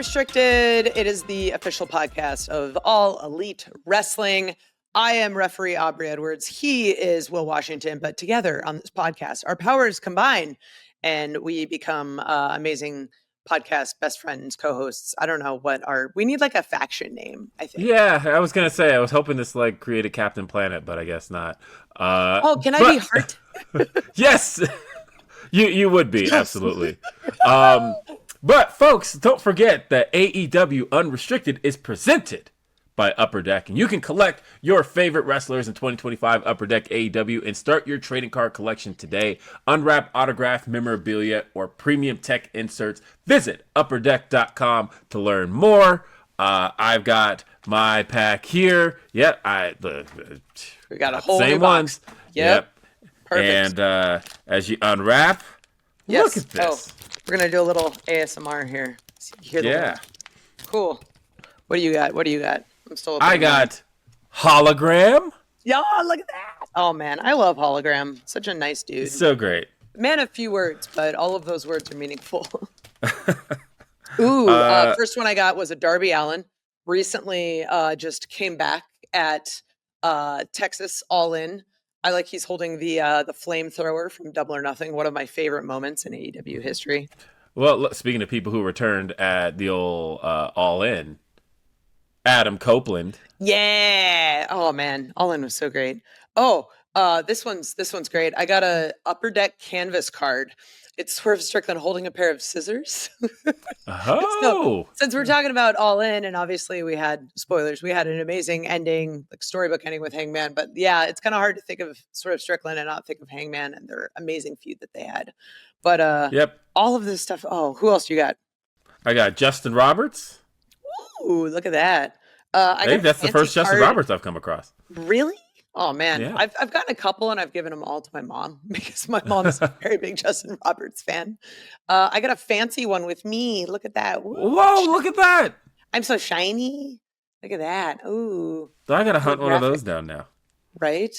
Unrestricted. It is the official podcast of All Elite Wrestling. I am referee Aubrey Edwards. He is Will Washington. But together on this podcast, our powers combine and we become amazing podcast best friends, co-hosts. I don't know what we need like a faction name, I think. Yeah, I was gonna say I was hoping this like created Captain Planet, but I guess not. Can I be Heart? Yes, you would be, absolutely. But folks, don't forget that AEW Unrestricted is presented by Upper Deck, and you can collect your favorite wrestlers in 2025 Upper Deck AEW and start your trading card collection today. Unwrap autographed memorabilia or premium tech inserts. Visit upperdeck.com to learn more. I've got my pack here. Yep, we got a whole same new box. ones. Yep. Perfect. And as you unwrap, look at this. We're gonna do a little ASMR here. Yeah. Cool. What do you got? I'm still. I got hologram. Yeah, look at that. Oh man, I love hologram. Such a nice dude. So great. Man of few words, but all of those words are meaningful. Ooh, first one I got was a Darby Allin. Recently, just came back at Texas All In. I like he's holding the flamethrower from Double or Nothing. One of my favorite moments in AEW history. Well, speaking of people who returned at the old All In, Adam Copeland. Yeah. Oh man, All In was so great. Oh, this one's great. I got a Upper Deck canvas card. It's Swerve Strickland holding a pair of scissors. Oh. So, since we're talking about All In, and obviously we had spoilers, we had an amazing ending, like storybook ending with Hangman. But yeah, it's kind of hard to think of Swerve Strickland and not think of Hangman and their amazing feud that they had. But yep, all of this stuff. Oh, who else you got? I got Justin Roberts. Ooh, look at that. I think that's the first Justin Roberts I've come across. Really? Oh man, yeah. I've gotten a couple and I've given them all to my mom because my mom's a very big Justin Roberts fan. I got a fancy one with me. Look at that. Whoa, look at that. I'm so shiny. Look at that. Ooh. So I got to hunt one of those down now. Right?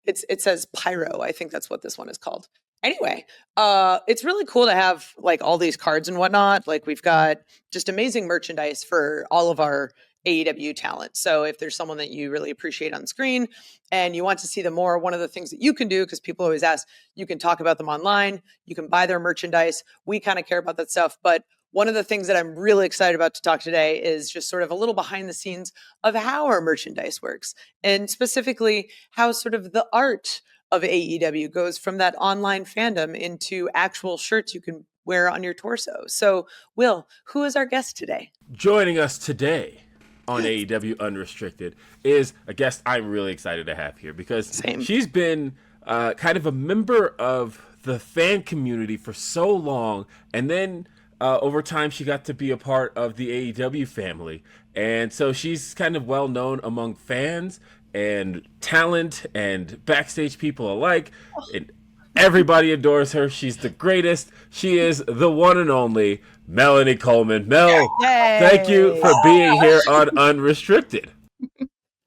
It says Pyro. I think that's what this one is called. Anyway, it's really cool to have like all these cards and whatnot. Like we've got just amazing merchandise for all of our AEW talent. So if there's someone that you really appreciate on screen and you want to see them more, one of the things that you can do, because people always ask, you can talk about them online, you can buy their merchandise. We kind of care about that stuff. But one of the things that I'm really excited about to talk today is just sort of a little behind the scenes of how our merchandise works, and specifically how sort of the art of AEW goes from that online fandom into actual shirts you can wear on your torso. So Will, who is our guest today? Joining us today on AEW Unrestricted is a guest I'm really excited to have here because she's been kind of a member of the fan community for so long, and then over time she got to be a part of the AEW family, and so she's kind of well known among fans and talent and backstage people alike, and everybody adores her. She's the greatest. She is the one and only Melanie Coleman. Mel, thank you for being here on Unrestricted.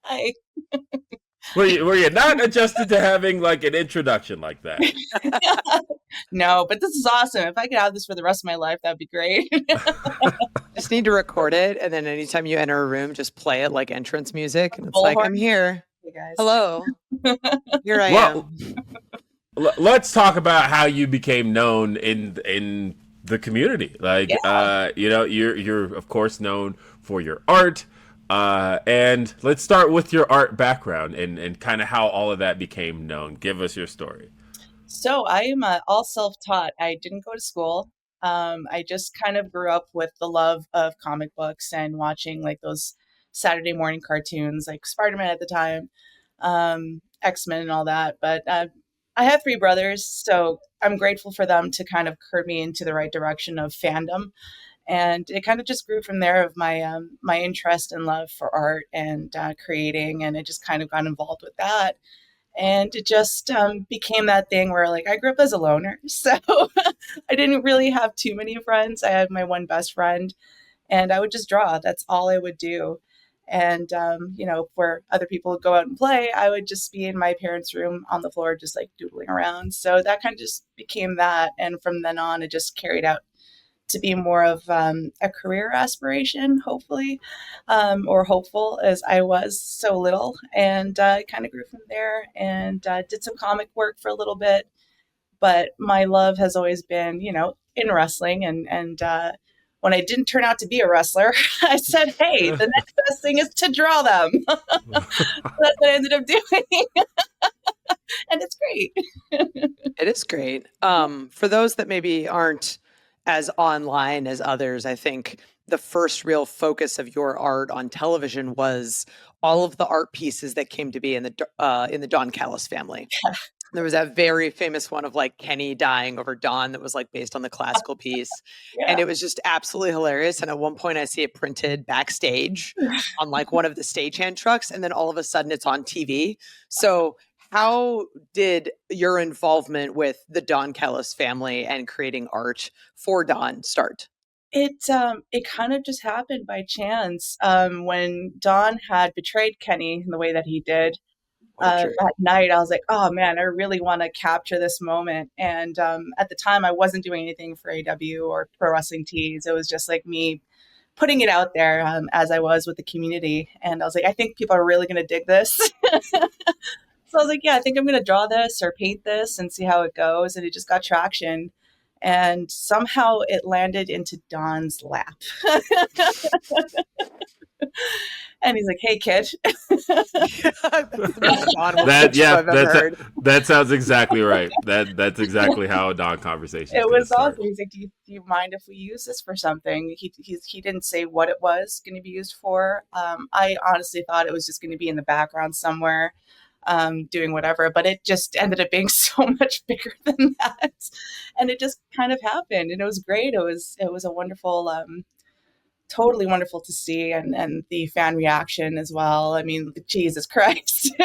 Hi. Were you not adjusted to having like an introduction like that? No, but this is awesome. If I could have this for the rest of my life, that'd be great. Just need to record it, and then anytime you enter a room, just play it like entrance music, and it's like, I'm here. Hey guys. Hello. Here I am. Let's talk about how you became known in the community. Like, you're of course known for your art. And let's start with your art background and kind of how all of that became known. Give us your story. So I am all self-taught. I didn't go to school. I just kind of grew up with the love of comic books and watching like those Saturday morning cartoons, like Spider-Man at the time, X-Men and all that. But I have 3 brothers, so I'm grateful for them to kind of curve me into the right direction of fandom. And it kind of just grew from there of my my interest and love for art and creating, and it just kind of got involved with that. And it just became that thing where like I grew up as a loner, so I didn't really have too many friends. I had my one best friend, and I would just draw. That's all I would do. And, where other people would go out and play, I would just be in my parents' room on the floor, just like doodling around. So that kind of just became that. And from then on, it just carried out to be more of a career aspiration, hopefully, or hopeful, as I was so little. And I kind of grew from there and did some comic work for a little bit. But my love has always been, in wrestling. And when I didn't turn out to be a wrestler, I said, hey, the next best thing is to draw them. That's what I ended up doing. And it's great. It is great. For those that maybe aren't as online as others, I think the first real focus of your art on television was all of the art pieces that came to be in the Don Callis family. Yeah. There was that very famous one of like Kenny dying over Don that was like based on the classical piece. Yeah. And it was just absolutely hilarious. And at one point I see it printed backstage on like one of the stagehand trucks. And then all of a sudden it's on TV. So how did your involvement with the Don Callis family and creating art for Don start? It kind of just happened by chance. When Don had betrayed Kenny in the way that he did, that night, I was like, oh man, I really want to capture this moment. And at the time, I wasn't doing anything for AEW or Pro Wrestling Tees. It was just like me putting it out there as I was with the community. And I was like, I think people are really going to dig this. So I was like, yeah, I think I'm going to draw this or paint this and see how it goes. And it just got traction. And somehow it landed into Don's lap. And he's like, hey, kid. That sounds exactly right. That's exactly how a Don conversation It was awesome. He's like, do you mind if we use this for something? He didn't say what it was going to be used for. I honestly thought it was just going to be in the background somewhere, doing whatever, but it just ended up being so much bigger than that. And it just kind of happened. And it was great. It was a wonderful, totally wonderful to see, and the fan reaction as well. I mean, Jesus Christ.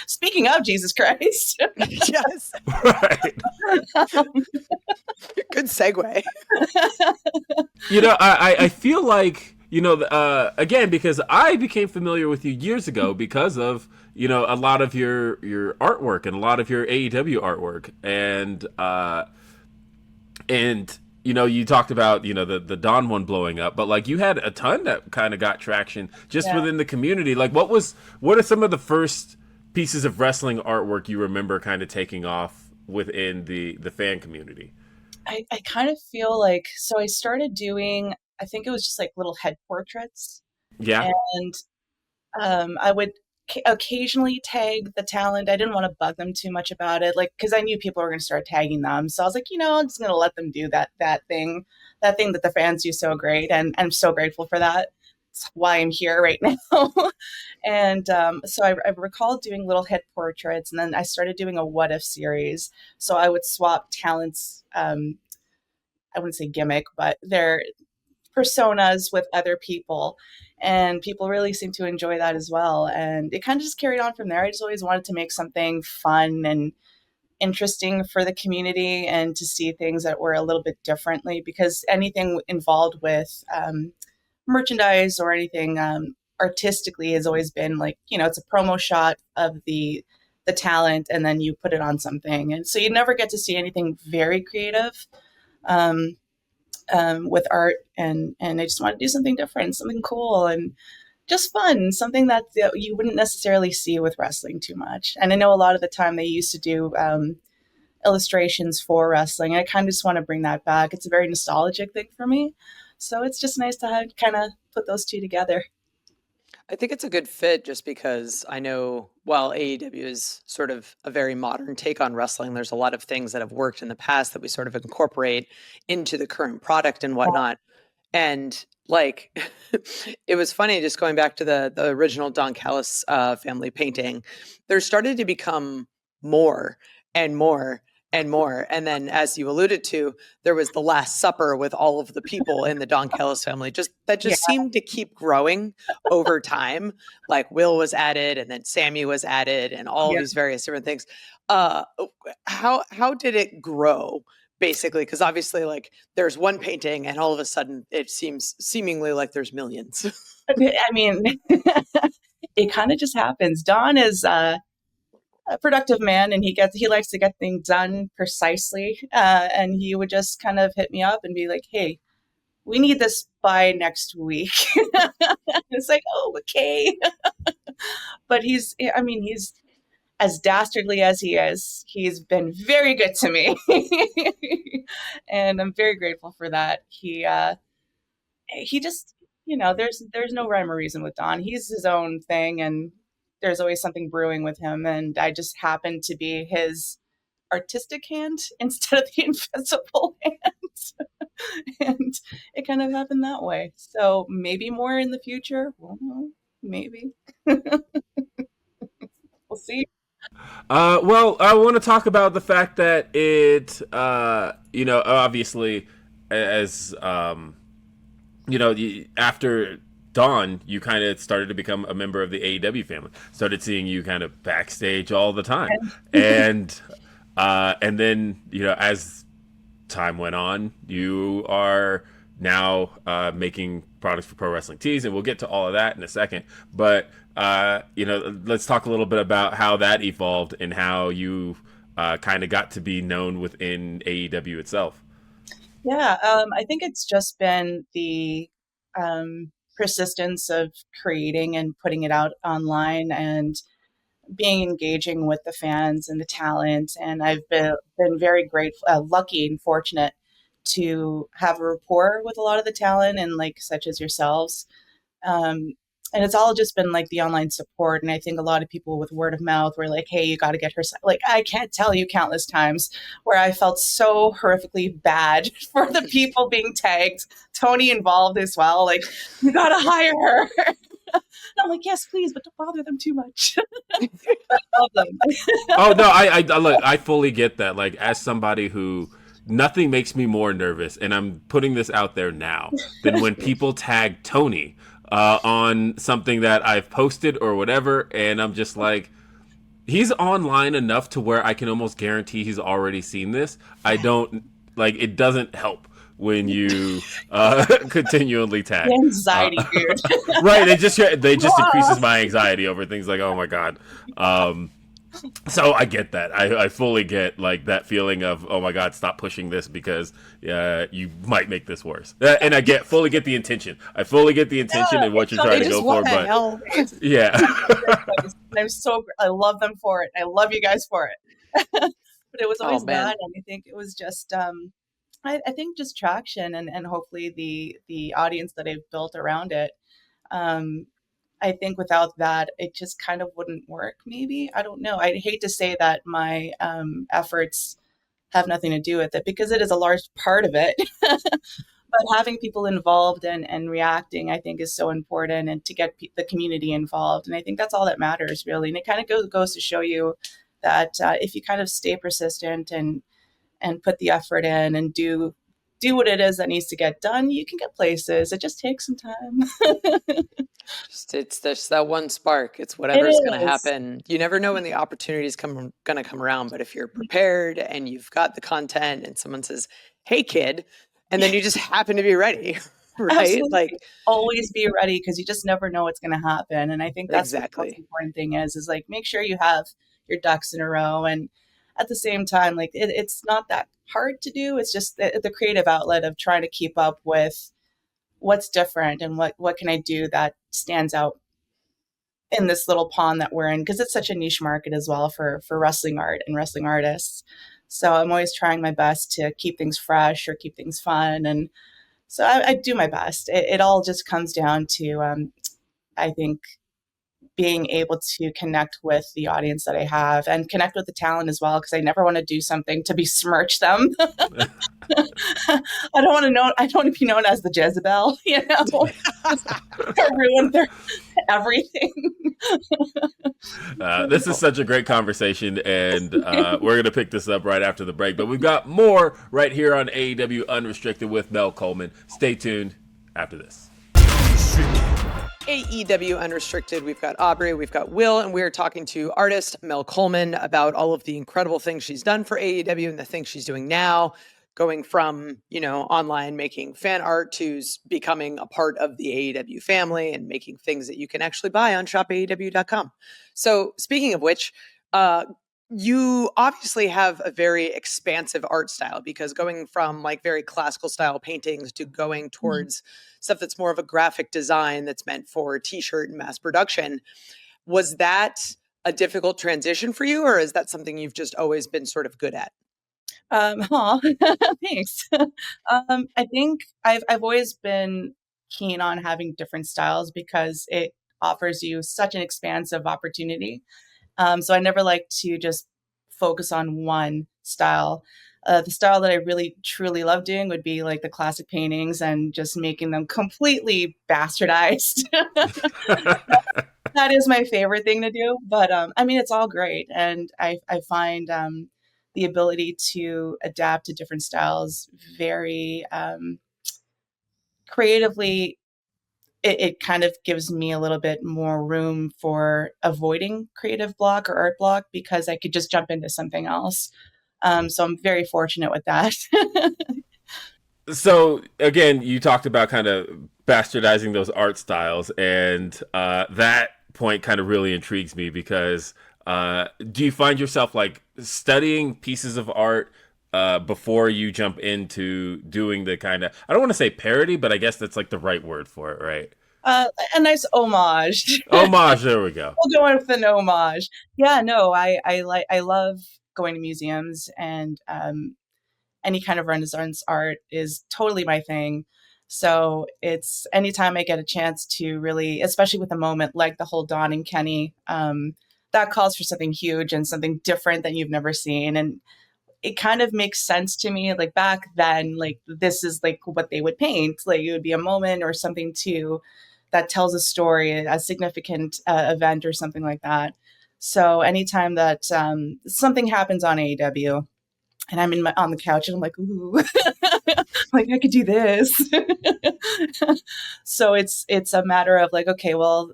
Speaking of Jesus Christ. Yes. Right. Good segue. I feel like, again, because I became familiar with you years ago because of, a lot of your artwork and a lot of your AEW artwork. And you talked about, the Don one blowing up, but like you had a ton that kind of got traction just within the community. Like what are some of the first pieces of wrestling artwork you remember kind of taking off within the fan community? I kind of feel like, so I started doing, I think it was just like little head portraits. Yeah. And I would occasionally tag the talent. I didn't want to bug them too much about it, like, because I knew people were going to start tagging them. So I was like, I'm just going to let them do that thing that the fans do so great, and I'm so grateful for that. It's why I'm here right now. And so I recall doing little head portraits, and then I started doing a what if series. So I would swap talents. I wouldn't say gimmick, but their personas with other people, and people really seem to enjoy that as well. And it kind of just carried on from there. I just always wanted to make something fun and interesting for the community, and to see things that were a little bit differently, because anything involved with merchandise or anything artistically has always been like, it's a promo shot of the talent, and then you put it on something, and so you never get to see anything very creative with art, and I just want to do something different, something cool and just fun, something that you wouldn't necessarily see with wrestling too much. And I know a lot of the time they used to do illustrations for wrestling. I kind of just want to bring that back. It's a very nostalgic thing for me, so it's just nice to kind of put those two together. I think it's a good fit just because I know while AEW is sort of a very modern take on wrestling, there's a lot of things that have worked in the past that we sort of incorporate into the current product and whatnot. And like, it was funny just going back to the original Don Callis family painting. There started to become more and more and more. And then, as you alluded to, there was the Last Supper with all of the people in the Don Callis family. Just seemed to keep growing over time. Like Will was added, and then Sammy was added, and all of these various different things. How did it grow? Basically, because obviously, like, there's one painting, and all of a sudden, it seems seemingly like there's millions. I mean, it kind of just happens. Don is a productive man, and he likes to get things done precisely. And he would just kind of hit me up and be like, "Hey, we need this by next week." It's like, oh, okay. But he's as dastardly as he is, he's been very good to me. And I'm very grateful for that. He just, there's no rhyme or reason with Don. He's his own thing, and there's always something brewing with him. And I just happen to be his artistic hand instead of the invisible hand. And it kind of happened that way. So maybe more in the future. Well, maybe. We'll see. Well, I want to talk about the fact that it, obviously, as after Dawn, you kind of started to become a member of the AEW family. Started seeing you kind of backstage all the time, and then as time went on, you are now making products for Pro Wrestling Tees, and we'll get to all of that in a second. But let's talk a little bit about how that evolved and how you kind of got to be known within AEW itself. Yeah, I think it's just been the persistence of creating and putting it out online and being engaging with the fans and the talent. And I've been very grateful, lucky and fortunate to have a rapport with a lot of the talent and such as yourselves. And it's all just been the online support. And I think a lot of people with word of mouth were like, hey, you got to get her. I can't tell you countless times where I felt so horrifically bad for the people being tagged, Tony involved as well. You got to hire her. And I'm like, yes, please, but don't bother them too much. I love them. Oh, no, I fully get that. As somebody who, nothing makes me more nervous, and I'm putting this out there now, than when people tag Tony on something that I've posted or whatever, and I'm just like, he's online enough to where I can almost guarantee he's already seen this. I don't, it doesn't help when you continually tag. The anxiety, dude. Right, they just increases my anxiety over things like, oh my God. So I get that. I fully get that feeling of, oh my God, stop pushing this because you might make this worse. And I fully get the intention. I fully get the intention and what you're trying to go for. But yeah, I love them for it. I love you guys for it. But it was always bad, and I think it was just I think just traction and hopefully the audience that I've built around it. I think without that, it just kind of wouldn't work, maybe. I don't know. I'd hate to say that my efforts have nothing to do with it, because it is a large part of it. But having people involved and reacting, I think, is so important, and to get the community involved. And I think that's all that matters, really. And it kind of goes to show you that if you kind of stay persistent and put the effort in and do what it is that needs to get done, you can get places. It just takes some time. It's just that one spark. It's whatever's going to happen. You never know when the opportunity is going to come around. But if you're prepared and you've got the content and someone says, hey, kid, and then you just happen to be ready, right? Absolutely. Always be ready, because you just never know what's going to happen. And I think that's exactly what the most important thing is make sure you have your ducks in a row. And at the same time, it's not that hard to do. It's just the creative outlet of trying to keep up with what's different and what can I do that stands out in this little pond that we're in, because it's such a niche market as well for wrestling art and wrestling artists. So I'm always trying my best to keep things fresh or keep things fun. And so I do my best. It all just comes down to, I think, being able to connect with the audience that I have and connect with the talent as well, because I never want to do something to besmirch them. I don't want to be known as the Jezebel, or ruin their everything. This is such a great conversation, and we're going to pick this up right after the break. But we've got more right here on AEW Unrestricted with Mel Coleman. Stay tuned after this. AEW Unrestricted. We've got Aubrey, we've got Will, and we're talking to artist Mel Coleman about all of the incredible things she's done for AEW and the things she's doing now, going from, online making fan art to becoming a part of the AEW family and making things that you can actually buy on shopaew.com. So speaking of which, You obviously have a very expansive art style, because going from like very classical style paintings to going towards stuff that's more of a graphic design that's meant for t-shirt and mass production, was that a difficult transition for you, or is that something you've just always been sort of good at? Thanks. I think I've always been keen on having different styles because it offers you such an expansive opportunity. So I never like to just focus on one style. The style that I really truly love doing would be like the classic paintings and just making them completely bastardized. That is my favorite thing to do. But I mean, it's all great. And I find the ability to adapt to different styles very creatively. It kind of gives me a little bit more room for avoiding creative block or art block because I could just jump into something else. So I'm very fortunate with that. So again, you talked about kind of bastardizing those art styles, and that point kind of really intrigues me because do you find yourself like studying pieces of art before you jump into doing the kind of, I don't want to say parody, but I guess that's like the right word for it, right? A nice homage. Homage, there we go. We'll go with an homage. Yeah, no, I love going to museums and any kind of Renaissance art is totally my thing. So it's anytime I get a chance to really, especially with a moment like the whole Dawn and Kenny, that calls for something huge and something different that you've never seen. And it kind of makes sense to me. Like back then, like this is like what they would paint. Like it would be a moment or something too that tells a story, a significant event or something like that. So anytime that something happens on AEW, and I'm on the couch and I'm like, ooh, like I could do this. So it's a matter of like, okay, well,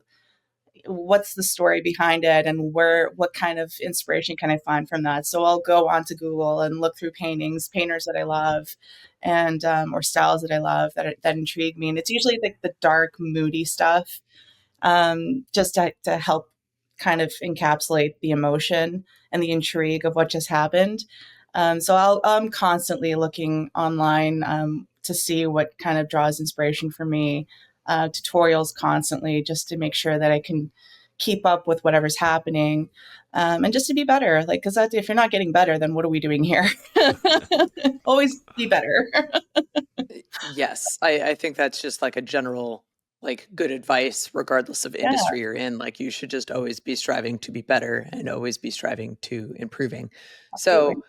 what's the story behind it and what kind of inspiration can I find from that? So I'll go onto Google and look through painters that I love and or styles that I love that intrigue me. And it's usually like the dark, moody stuff, just to help kind of encapsulate the emotion and the intrigue of what just happened. So I'm constantly looking online to see what kind of draws inspiration for me, tutorials constantly just to make sure that I can keep up with whatever's happening and just to be better. Like, because if you're not getting better, then what are we doing here? Always be better. Yes, I think that's just like a general like good advice regardless of industry you're in. Like you should just always be striving to be better and always be striving to improving. Absolutely. So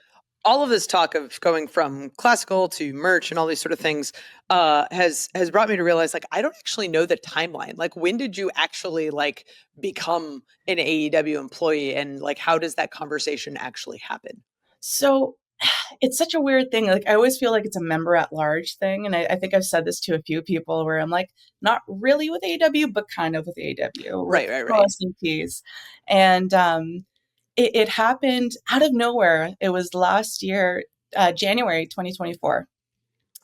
all of this talk of going from classical to merch and all these sort of things has brought me to realize like I don't actually know the timeline. Like when did you actually like become an AEW employee, and like how does that conversation actually happen? So it's such a weird thing. Like I always feel like it's a member at large thing. And I think I've said this to a few people where I'm like, not really with AEW, but kind of with AEW. Right. EVPs. And it happened out of nowhere. It was last year, January 2024.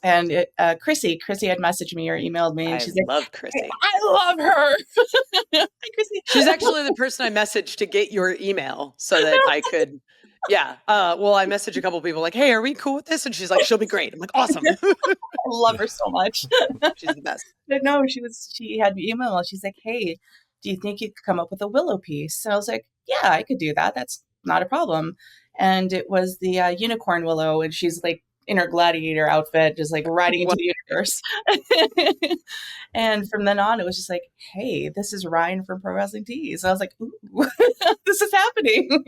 And Chrissy had messaged me or emailed me, and she's like, love Chrissy. Hey, I love her. Hi, Chrissy. She's actually the person I messaged to get your email so that I could. Yeah. Well, I messaged a couple people like, hey, are we cool with this? And she's like, she'll be great. I'm like, awesome. I love her so much. She's the best. But no, she had me email. She's like, hey, do you think you could come up with a Willow piece? And I was like, yeah, I could do that. That's not a problem. And it was the unicorn Willow, and she's like in her gladiator outfit, just like riding into the universe. And from then on, it was just like, hey, this is Ryan from Pro Wrestling Tees. And I was like, ooh, this is happening.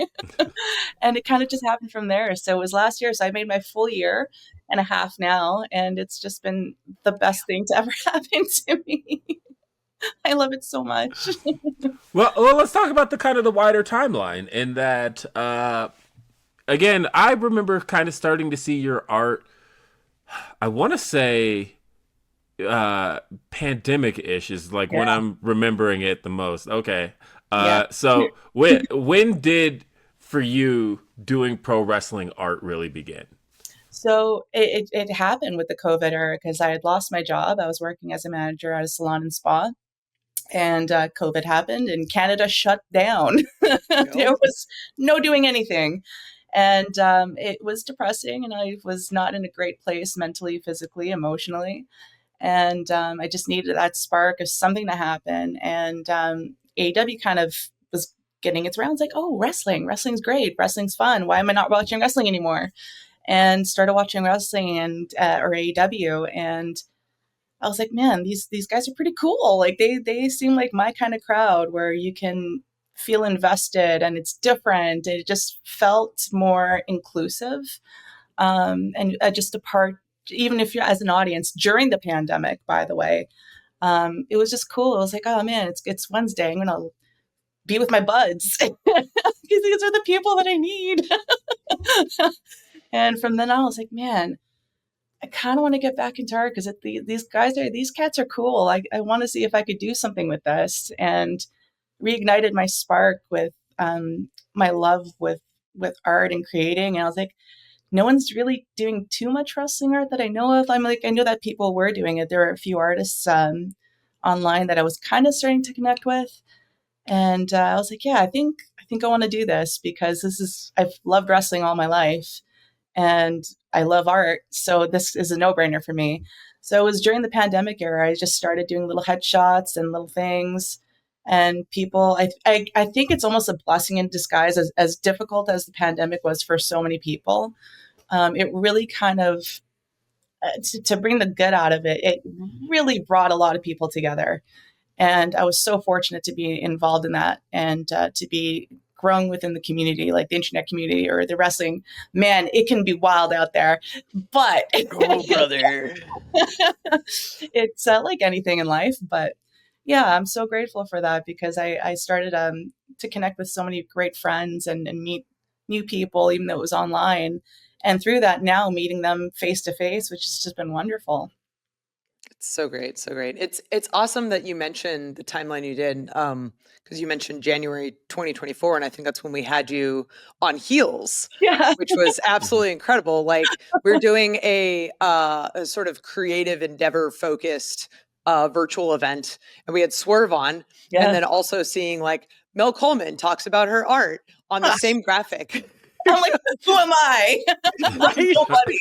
And it kind of just happened from there. So it was last year. So I made my full year and a half now. And it's just been the best thing to ever happen to me. I love it so much. Well, let's talk about the kind of the wider timeline in that, again, I remember kind of starting to see your art, I want to say pandemic-ish is like when I'm remembering it the most. Okay. So when did, for you, doing pro wrestling art really begin? So it happened with the COVID era because I had lost my job. I was working as a manager at a salon and spa. And COVID happened and Canada shut down. There was no doing anything. And it was depressing, and I was not in a great place mentally, physically, emotionally. And I just needed that spark of something to happen. And AEW kind of was getting its rounds like, oh, wrestling's great. Wrestling's fun. Why am I not watching wrestling anymore? And started watching wrestling and or AEW. And I was like, man, these guys are pretty cool. Like they seem like my kind of crowd where you can feel invested and it's different. It just felt more inclusive. And just a part, even if you're as an audience during the pandemic, by the way, it was just cool. It was like, oh man, it's Wednesday. I'm going to be with my buds because these are the people that I need. And from then on, I was like, man, I kind of want to get back into art because these cats are cool. I want to see if I could do something with this, and reignited my spark with my love with art and creating. And I was like, no one's really doing too much wrestling art that I know of. I'm like, I know that people were doing it. There were a few artists online that I was kind of starting to connect with. And I was like, yeah, I think I want to do this because I've loved wrestling all my life and I love art. So this is a no-brainer for me. So it was during the pandemic era, I just started doing little headshots and little things. And people, I think it's almost a blessing in disguise, as difficult as the pandemic was for so many people. It really kind of, to bring the good out of it, it really brought a lot of people together. And I was so fortunate to be involved in that and to be growing within the community, like the internet community or the wrestling. Man, it can be wild out there, but oh, brother, it's like anything in life. But yeah, I'm so grateful for that because I started to connect with so many great friends and meet new people, even though it was online. And through that, now meeting them face to face, which has just been wonderful. It's so great, so great. It's awesome that you mentioned the timeline you did, because you mentioned January 2024, and I think that's when we had you on Heels, Yeah. which was absolutely incredible. Like we're doing a sort of creative endeavor focused virtual event, and we had Swerve on, Yeah. and then also seeing like Mel Coleman talks about her art on the same graphic. I'm like, who am I? Right? Nobody.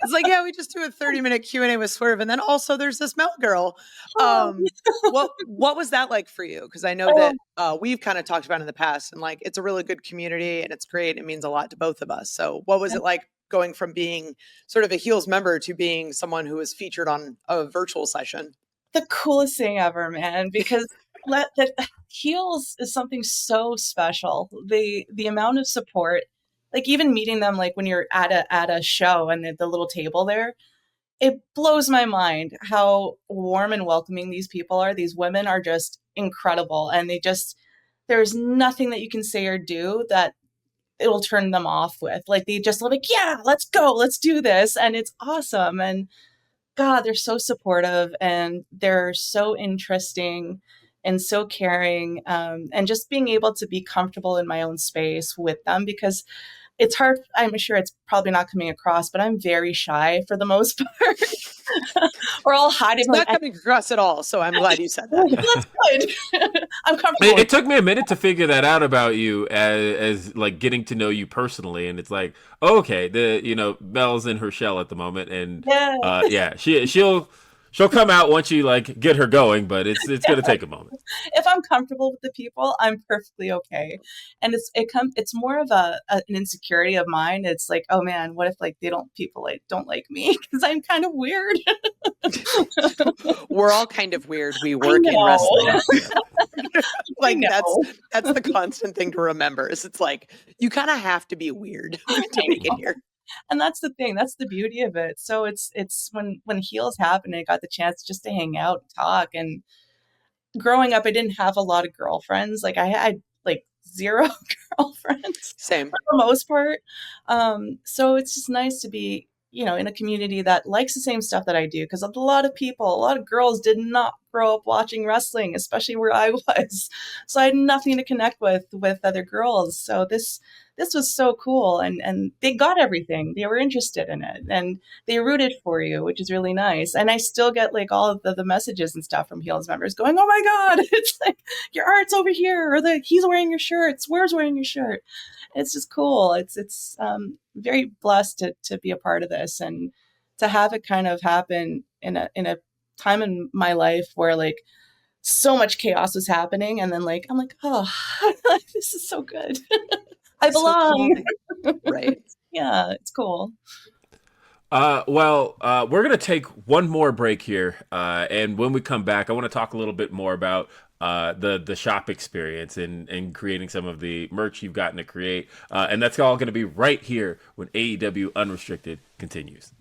It's like, yeah, we just do a 30-minute Q&A with Swerve. And then also there's this Mel girl. What was that like for you? Because I know that we've kind of talked about in the past, and like it's a really good community and it's great. It means a lot to both of us. So what was it like going from being sort of a Heels member to being someone who was featured on a virtual session? The coolest thing ever, man, because Heels is something so special. The amount of support, like even meeting them, like when you're at a show and the little table there, it blows my mind how warm and welcoming these people are. These women are just incredible. And there's nothing that you can say or do that it will turn them off with. Like they just like, yeah, let's go, let's do this. And it's awesome. And God, they're so supportive and they're so interesting and so caring. And just being able to be comfortable in my own space with them, because it's hard. I'm sure it's probably not coming across, but I'm very shy for the most part. Or I'll hide it. It's not coming across at all. So I'm glad you said that. That's good. I'm comfortable. It took me a minute to figure that out about you as like getting to know you personally. And it's like, oh, okay, Mel's in her shell at the moment. And she'll come out once you like get her going, but it's going to take a moment. If I'm comfortable with the people, I'm perfectly okay. And it's more of an insecurity of mine. It's like, oh man, what if like people like don't like me because I'm kind of weird. We're all kind of weird. We work in wrestling. Like that's the constant thing to remember. Is it's like you kind of have to be weird to make it here. And that's the thing. That's the beauty of it. So it's when Heels happened, I got the chance just to hang out and talk. And growing up, I didn't have a lot of girlfriends. Like I had like 0 girlfriends. Same. For the most part. So it's just nice to be, in a community that likes the same stuff that I do. Because a lot of girls did not grow up watching wrestling, especially where I was. So I had nothing to connect with other girls. So this this was so cool. And they got everything. They were interested in it and they rooted for you, which is really nice. And I still get like all of the messages and stuff from Heels members going, oh my God, it's like your art's over here, or he's wearing your shirts. Where's wearing your shirt? It's just cool. It's very blessed to be a part of this and to have it kind of happen in a time in my life where like so much chaos was happening. And then like, I'm like, oh, this is so good. I belong. So cool. Right. Yeah, it's cool. Well, we're going to take one more break here. And when we come back, I want to talk a little bit more about the shop experience and creating some of the merch you've gotten to create. And that's all going to be right here when AEW Unrestricted continues.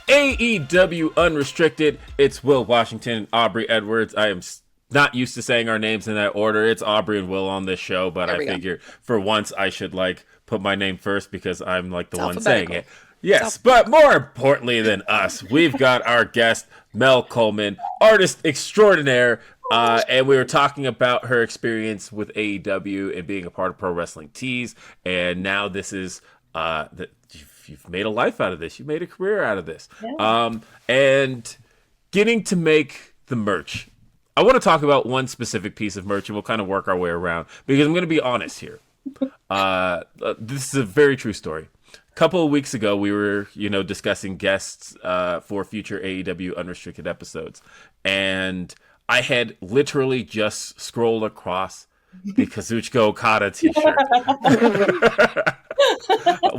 AEW Unrestricted. It's Will Washington and Aubrey Edwards. I am not used to saying our names in that order. It's Aubrey and Will on this show, but I figure for once I should like put my name first because I'm like the one saying it. Yes, but more importantly than us, we've got our guest, Mel Coleman, artist extraordinaire, and we were talking about her experience with AEW and being a part of Pro Wrestling Tees, and now this is you've made a life out of this. You made a career out of this. Yeah. And getting to make the merch. I want to talk about one specific piece of merch, and we'll kind of work our way around, because I'm going to be honest here. This is a very true story. A couple of weeks ago, we were, discussing guests for future AEW Unrestricted episodes, and I had literally just scrolled across the Kazuchika Okada t-shirt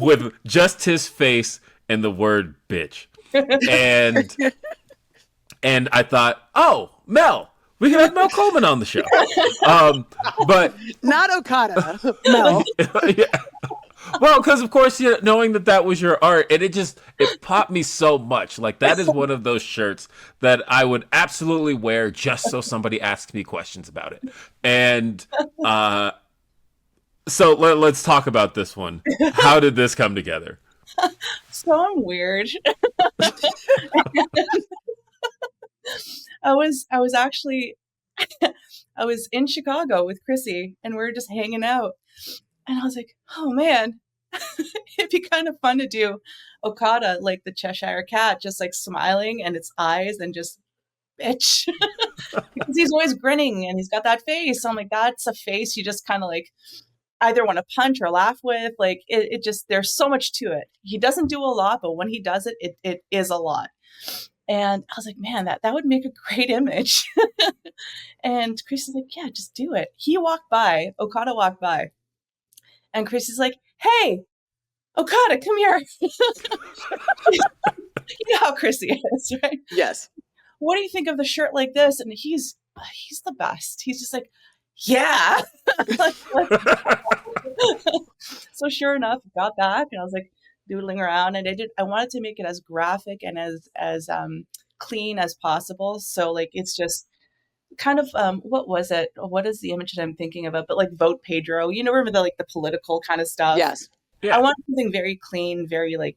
with just his face and the word bitch. And I thought, oh, Mel, we can have Mel Coleman on the show. But not Okada, Mel. Yeah. Well, because of course, knowing that was your art, and it popped me so much. Like, that is one of those shirts that I would absolutely wear just so somebody asks me questions about it. And so let's talk about this one. How did this come together? So I'm weird. I was actually I was in Chicago with Chrissy, and we were just hanging out. And I was like, oh man, it'd be kind of fun to do Okada like the Cheshire Cat, just like smiling and its eyes and just bitch. Because he's always grinning and he's got that face. So I'm like, that's a face you just kind of like either want to punch or laugh with. Like it just, there's so much to it. He doesn't do a lot, but when he does it, it is a lot. And I was like, man, that would make a great image. And Chris is like, yeah, just do it. Okada walked by. And Chris is like, hey, Okada, come here. You know how Chrissy is, right? Yes. What do you think of the shirt like this? And he's the best. He's just like, yeah. So sure enough, got back and I was like doodling around, and I wanted to make it as graphic and as clean as possible. So like it's just kind of what was it? What is the image that I'm thinking of? But like Vote Pedro, remember the political kind of stuff? Yes. Yeah. I want something very clean, very like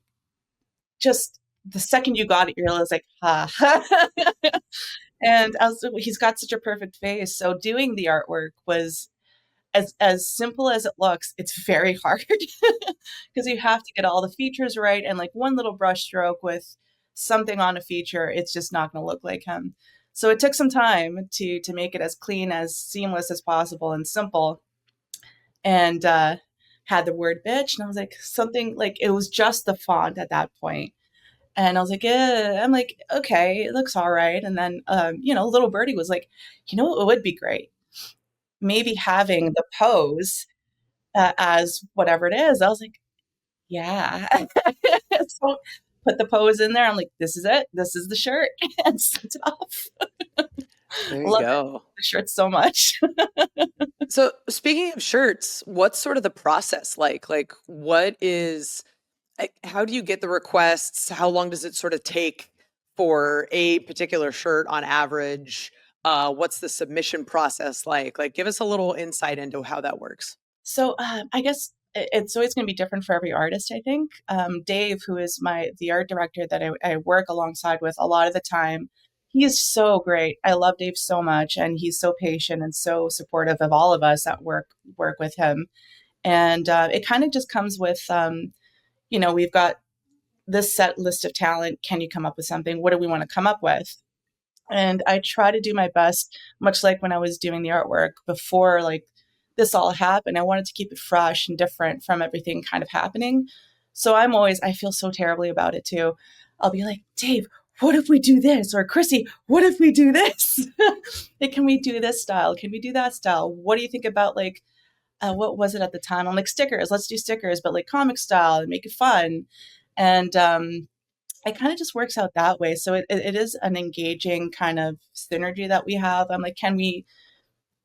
just the second you got it, you're like, ha. And he's got such a perfect face. So doing the artwork was as simple as it looks. It's very hard because you have to get all the features right, and like one little brush stroke with something on a feature, it's just not going to look like him. So it took some time to make it as clean, as seamless as possible and simple. And had the word bitch. And I was like, something like, it was just the font at that point. And I was like, I'm like, okay, it looks all right. And then, little birdie was like, it would be great. Maybe having the pose as whatever it is. I was like, yeah. So put the pose in there. I'm like, this is it. This is the shirt. And sent it off. There you go. The shirt so much. So speaking of shirts, what's sort of the process like? Like, how do you get the requests? How long does it sort of take for a particular shirt on average? What's the submission process like? Like, give us a little insight into how that works. So I guess it's always going to be different for every artist, I think. Dave, who is the art director that I work alongside with a lot of the time, he is so great. I love Dave so much, and he's so patient and so supportive of all of us that work with him. And it kind of just comes with, we've got this set list of talent. Can you come up with something? What do we want to come up with? And I try to do my best, much like when I was doing the artwork before, like this all happened. I wanted to keep it fresh and different from everything kind of happening. So I feel so terribly about it too. I'll be like, Dave, what if we do this? Or Chrissy, what if we do this? Like, can we do this style? Can we do that style? What do you think about like, what was it at the time? I'm like, stickers, let's do stickers, but like comic style and make it fun. And it kind of just works out that way. So it is an engaging kind of synergy that we have. I'm like,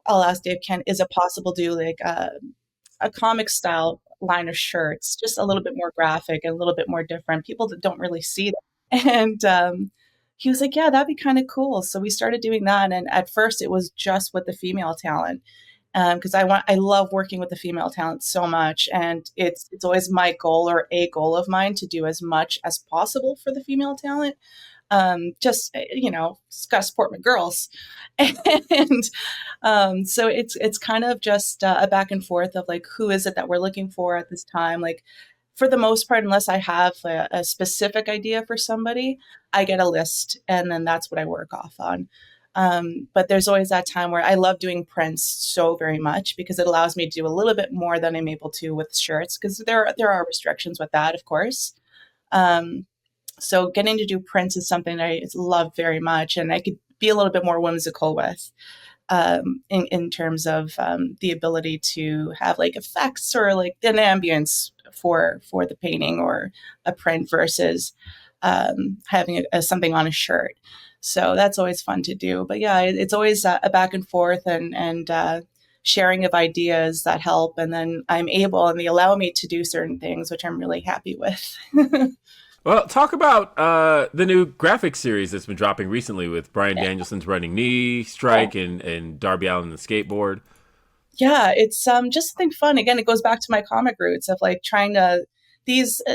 I'll ask Dave, is it possible to do like a comic style line of shirts, just a little bit more graphic and a little bit more different, people that don't really see that. And he was like, yeah, that'd be kind of cool. So we started doing that. And at first it was just with the female talent. Because I love working with the female talent so much, and it's always my goal or a goal of mine to do as much as possible for the female talent. Just got to support my girls, and so it's kind of just a back and forth of like, who is it that we're looking for at this time? Like, for the most part, unless I have a specific idea for somebody, I get a list, and then that's what I work off on. But there's always that time where I love doing prints so very much because it allows me to do a little bit more than I'm able to with shirts, because there are restrictions with that, of course. So getting to do prints is something that I love very much, and I could be a little bit more whimsical with in terms of the ability to have like effects or like an ambience for the painting or a print versus having something on a shirt. So that's always fun to do. But yeah, it's always a back and forth and sharing of ideas that help. And then I'm able, and they allow me to do certain things, which I'm really happy with. Well, talk about the new graphic series that's been dropping recently with Bryan Danielson's Running Knee Strike and Darby Allin the skateboard. Yeah, it's just something fun. Again, it goes back to my comic roots of like trying to,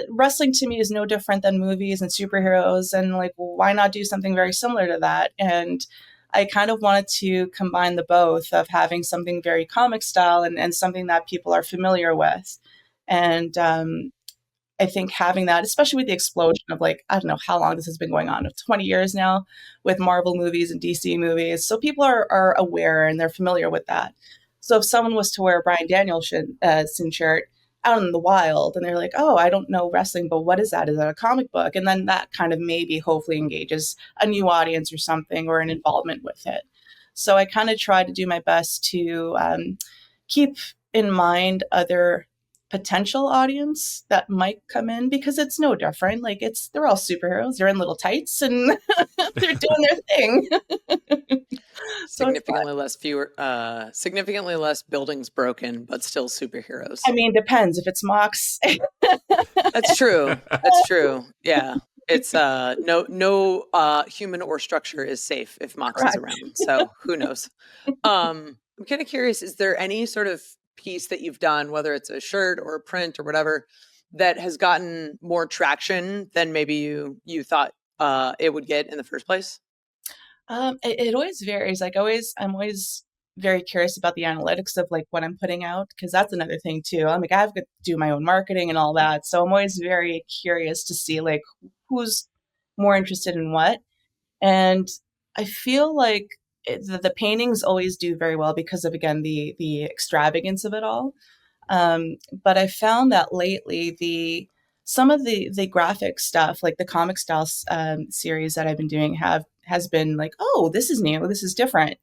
wrestling to me is no different than movies and superheroes, and like, why not do something very similar to that? And I kind of wanted to combine the both of having something very comic style and something that people are familiar with. And I think having that, especially with the explosion of like, I don't know how long this has been going on, of 20 years now with Marvel movies and DC movies. So people are aware and they're familiar with that. So if someone was to wear a Bryan Danielson shirt out in the wild and they're like, oh, I don't know wrestling, but what is that? Is that a comic book? And then that kind of maybe hopefully engages a new audience or something, or an involvement with it. So I kind of try to do my best to keep in mind other potential audience that might come in, because it's no different. Like, they're all superheroes. They're in little tights and they're doing their thing. Significantly less buildings broken, but still superheroes. I mean, depends if it's Mox. That's true. That's true. Yeah. It's no human or structure is safe if Mox is around. So who knows? I'm kind of curious, is there any sort of piece that you've done, whether it's a shirt or a print or whatever, that has gotten more traction than maybe you thought it would get in the first place? It always varies. Like, I'm always very curious about the analytics of like what I'm putting out, because that's another thing too. I'm like, I have to do my own marketing and all that. So I'm always very curious to see like who's more interested in what. And I feel like the paintings always do very well because of, again, the extravagance of it all. But I found that lately some of the graphic stuff, like the comic style series that I've been doing, has been like, oh, this is new, this is different.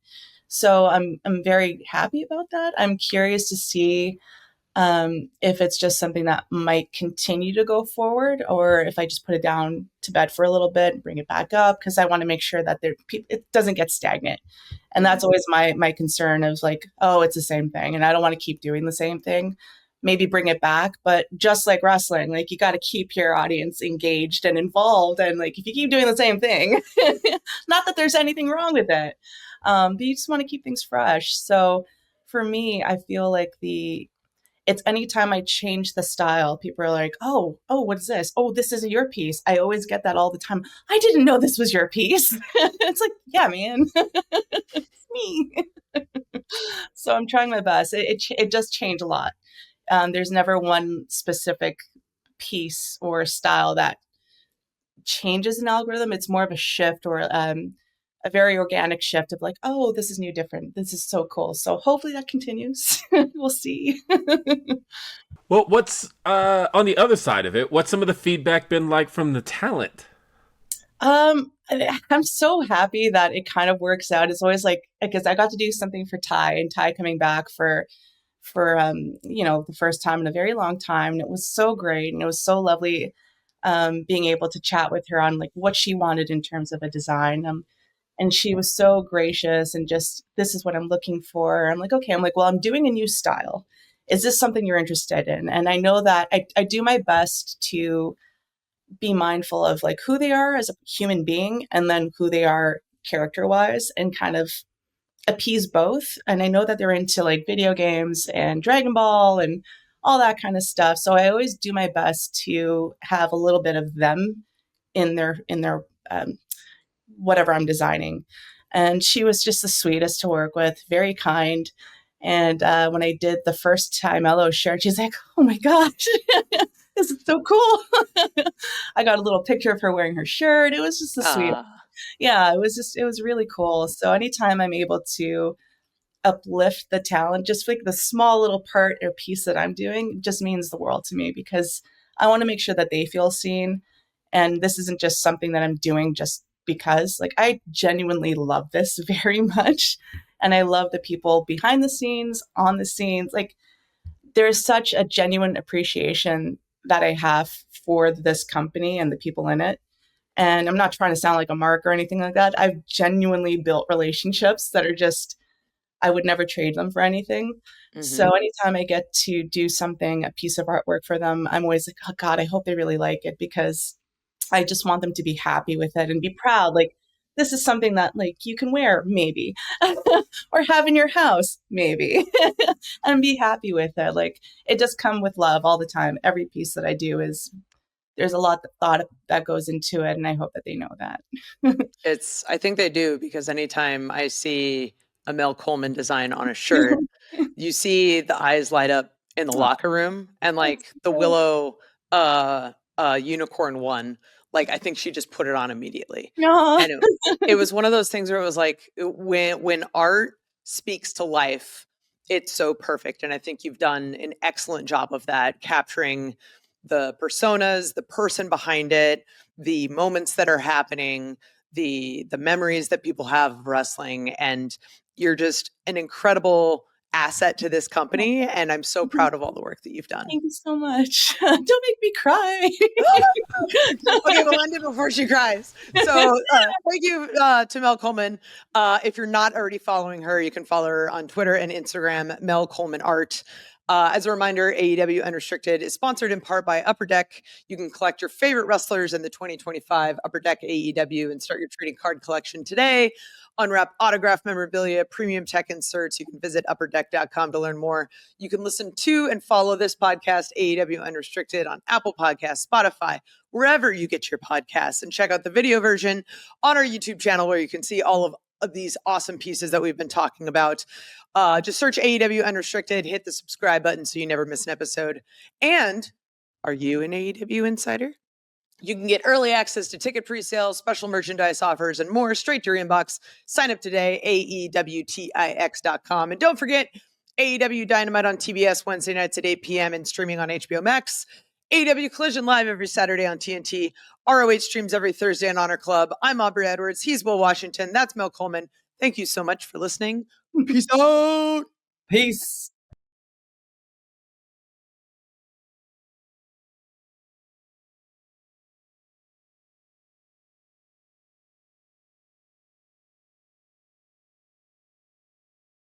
So I'm very happy about that. I'm curious to see if it's just something that might continue to go forward, or if I just put it down to bed for a little bit and bring it back up, because I want to make sure that it doesn't get stagnant. And that's always my concern of like, oh, it's the same thing, and I don't want to keep doing the same thing. Maybe bring it back, but just like wrestling, like you got to keep your audience engaged and involved. And like, if you keep doing the same thing, not that there's anything wrong with it, but you just want to keep things fresh. So for me, I feel like it's anytime I change the style, people are like, oh, what is this? Oh, this isn't your piece. I always get that all the time. I didn't know this was your piece. It's like, yeah, man, it's me. So I'm trying my best. It does change a lot. There's never one specific piece or style that changes an algorithm. It's more of a shift, or a very organic shift of like, oh, this is new, different. This is so cool. So hopefully that continues. We'll see. Well, what's on the other side of it? What's some of the feedback been like from the talent? I'm so happy that it kind of works out. It's always like, because I got to do something for Ty, and Ty coming back for the first time in a very long time, and it was so great, and it was so lovely being able to chat with her on like what she wanted in terms of a design. And she was so gracious and just, this is what I'm looking for. I'm like, okay. I'm like, well, I'm doing a new style. Is this something you're interested in? And I know that I do my best to be mindful of like who they are as a human being, and then who they are character wise, and kind of appease both. And I know that they're into like video games and Dragon Ball and all that kind of stuff. So I always do my best to have a little bit of them in their whatever I'm designing. And she was just the sweetest to work with, very kind. And when I did the first time Elo shirt, she's like, oh my gosh, this is so cool. I got a little picture of her wearing her shirt. It was just the sweetest. Yeah, it was really cool. So anytime I'm able to uplift the talent, just like the small little part or piece that I'm doing, just means the world to me, because I want to make sure that they feel seen. And this isn't just something that I'm doing just because, like, I genuinely love this very much. And I love the people behind the scenes, on the scenes. Like, there's such a genuine appreciation that I have for this company and the people in it. And I'm not trying to sound like a mark or anything like that. I've genuinely built relationships that are just, I would never trade them for anything. Mm-hmm. So anytime I get to do something, a piece of artwork for them, I'm always like, oh God, I hope they really like it, because I just want them to be happy with it and be proud. Like, this is something that like you can wear maybe or have in your house maybe and be happy with it. Like, it does come with love all the time. Every piece that I do there's a lot of thought that goes into it, and I hope that they know that. I think they do, because anytime I see a Mel Coleman design on a shirt, you see the eyes light up in the locker room, and like the Willow unicorn one, like I think she just put it on immediately. And it was one of those things where it was like, when art speaks to life, it's so perfect. And I think you've done an excellent job of that, capturing the personas, the person behind it, the moments that are happening, the memories that people have of wrestling. And you're just an incredible asset to this company, and I'm so proud of all the work that you've done. Thank you so much. Don't make me cry. Okay, we'll end it before she cries. So thank you to Mel Coleman. If you're not already following her, you can follow her on Twitter and Instagram, Mel Coleman Art. As a reminder, AEW Unrestricted is sponsored in part by Upper Deck. You can collect your favorite wrestlers in the 2025 Upper Deck AEW and start your trading card collection today. Unwrap autograph memorabilia, premium tech inserts. You can visit upperdeck.com to learn more. You can listen to and follow this podcast, AEW Unrestricted, on Apple Podcasts, Spotify, wherever you get your podcasts, and check out the video version on our YouTube channel, where you can see all of these awesome pieces that we've been talking about. Just search AEW Unrestricted, hit the subscribe button so you never miss an episode. And are you an AEW insider? You can get early access to ticket pre-sales, special merchandise offers, and more straight to your inbox. Sign up today, AEWTIX.com. And don't forget, AEW Dynamite on TBS Wednesday nights at 8 p.m. and streaming on HBO Max. AEW Collision live every Saturday on TNT. ROH streams every Thursday on Honor Club. I'm Aubrey Edwards. He's Will Washington. That's Mel Coleman. Thank you so much for listening. Peace out. Peace.